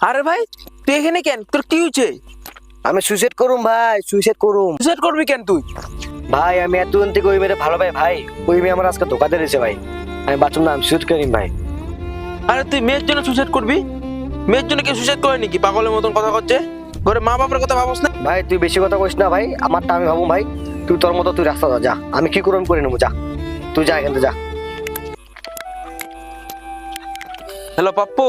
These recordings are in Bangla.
আরে ভাই তুই এখানে কেন? তোর কি হয়েছে? আমি সুইসাইড করুম ভাই, সুইসাইড করুম। সুসাইড করবি কেন তুই? ভাই আমি এতদিন থেকে ওই মেয়েটা ভালো ভাই, ওই মেয়ে আমার আজকে ধোকা দিয়েছে ভাই। আমি বাঁচুম না, আমি সুইসাইড করিম ভাই। আরে তুই মেয়ের জন্য সুসাইড করবি? মেয়ের জন্য কি সুসাইড করে নাকি? পাগলের মতন কথা করছে। ঘরে মা বাবার কথা ভাবস না? ভাই তুই বেশি কথা কইস না ভাই, আমারটা আমি ভাবুম ভাই। তুই তোর মতো তুই রাস্তা যা, আমি কি করুম করে নেবো, যা তুই যা এখান থেকে যা। হ্যালো পাপ্পু,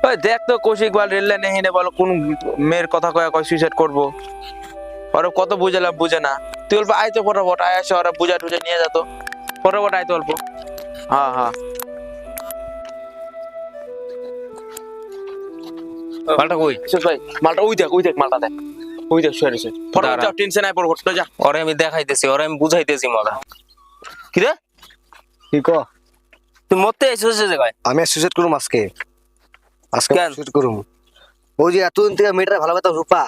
ওই দেখ তো কৌশিক বল রেল লাইনে হেনে বলো কোন মেয়ের কথা কয় সুইসাইড করবো। ওরা কত বুঝালাম, বুঝে না। তুই অল্প আয় তো ফটাফট, আয় আসে ওরা বুঝা টুজা নিয়ে যেত। ফটাফট আয় তো অল্প। হ্যাঁ হ্যাঁ মালটা কই? ভাই মালটা ওই দেখ মালটা দেখ, ওই দেখ শুয়ে রয়েছে। ফটাফট যা, টেনশন আয় পড়বো যা। ওরে আমি দেখাইতেছি, ওরে আমি বুঝাইতেছি মজা। কি রে কি ক? তুই মরতে আইছিস সে জায়গায়? আমি সুইসাইড করুম আজকে, আজকে কেন? সুইসাইড করুম। ওই যে এতদিন থেকে মেয়েটা ভালো কথা রূপা,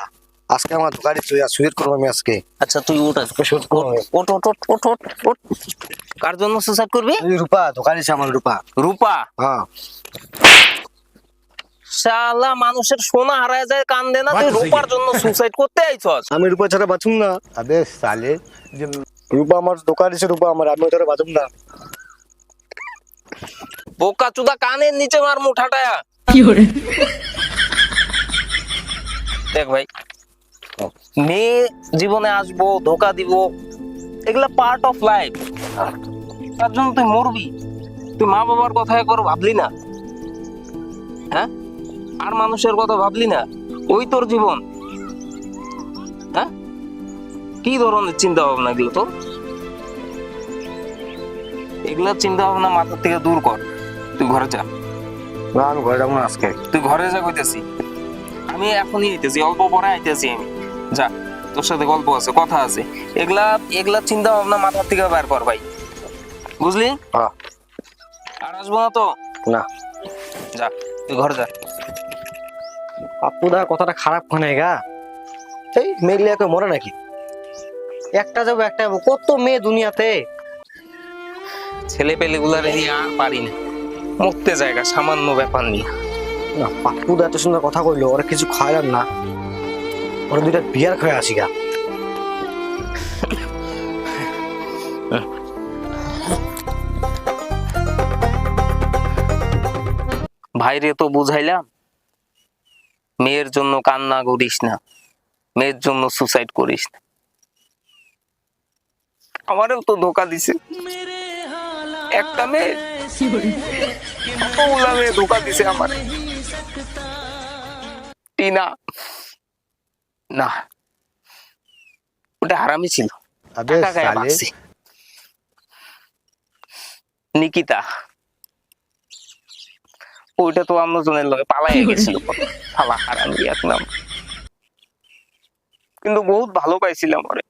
আজকে আমার ধোকা দিচ্ছে, সুইসাইড করুম আমি আজকে। আচ্ছা তুই ওঠ আজকে। সুইসাইড করুম আমি। ওঠ ওঠ ওঠ ওঠ ওঠ ওঠ। কার জন্য সুসাইড করবি? এই রূপা ধোকা দিচ্ছে আমার, রূপা। রূপা? হ্যাঁ শালা মানুষের সোনা হারায় যায় কান্দে না, তুই রূপার জন্য সুসাইড করতে আইছস? আমি রূপা ছাড়া বাঁচুম না। अबे साले जो রূপা আমার ধোকা দিচ্ছে, রূপা আমার, আমি ওটা বাঁচুম না। বোকা চুদা কানের নিচে মার মুঠাটায়া। দেখ ভাই, মেয়ে জীবনে আসবো, ধোকা দিব, এগুলা পার্ট অফ লাইফ। তার জন্য তুই মরবি? তুই মা বাবার কথা একবার ভাবলি না? হ্যাঁ, আর মানুষের কথা ভাবলি না? ওই তোর জীবন। হ্যাঁ, কি ধরনের চিন্তা ভাবনা এগুলো তোর? এগুলা চিন্তা ভাবনা মাথার থেকে দূর কর। তুই ঘরে যা। না আমি ঘরে যাবো না আজকে। তুই ঘরে যা কইতেছি। আমি এখনই আইতেছি, অল্প পরে আইতেছি আমি। যা, তোর সাথে গল্প আছে, কথা আছে। এগুলা এগুলা চিন্তা ভাবনা মাথার থেকে বের কর ভাই, বুঝলি? হ্যাঁ। আর আসবো না তো? না। যা, তুই ঘরে যা। আপুদা কথাটা খারাপ হয় নাই গা। এই মেয়ে লিয়া কেউ মরে নাকি? একটা যাবো একটা যাবো, কত মেয়ে দুনিয়াতে। ছেলে পেলে গুলার আর পারি না, মুক্তে জায়গা সামান্য ব্যাপার নিয়ে। না পাপ্পুদা এত সুন্দর কথা কইলো, ওরা কিছু খাইলাম না, ওরা দুইটা বিয়ার খায় আসি গা। ভাইরে তো বুঝাইলাম, মেয়ের জন্য কান্না করিস না, মেয়ের জন্য সুসাইড করিস না। আমারও তো ধোকা দিছে একটা মেয়ে, কতগুলা মেয়ে ধোকা দিছে আমার। টিনা না, ওটা হারামি ছিল। अबे টাকা গায়ে साले বাঁচছি। নিকিতা, ওইটা তো অন্যজনের লগে পালাই গেছিল। শালা হারামি এক নাম। কিন্তু বহুত ভালো পাইছিলাম ওরে।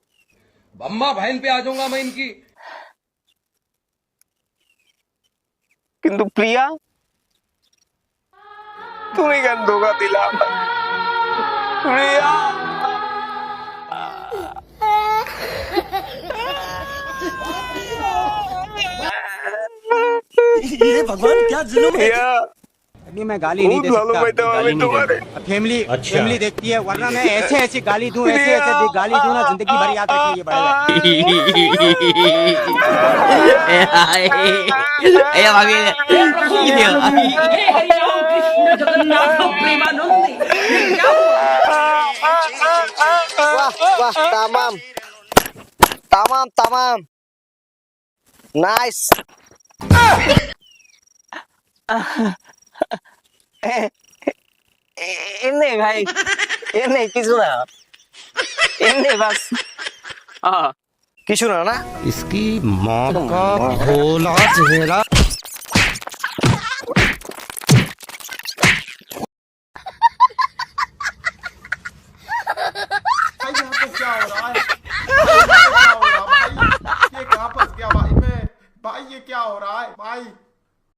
अम्मा बहन पे आ जाऊंगा मैं इनकी। কিন্তু প্রিয়া, তুমি কেন ধোকা দিলা আমায়? প্রিয়া, ये भगवान क्या जुल्म है। প্রিয়া, नहीं मैं गाली नहीं दे बहुत भालो सकता, बैठा हुआ गाली मैं नहीं तुम्हारे। दे। फैमिली फैमिली देखती है, वरना मैं ऐसे ऐसे गाली दूं, ऐसे ऐसे गाली दूं ना, जिंदगी भर याद रखेंगे बड़ा। বাহ বাহ, তামাম তামাম তামাম, নাইস। এমনি ভাই, এমনি কিছু না, এমনি বাস। কিছু না না। इसकी माँ का भोला चेहरा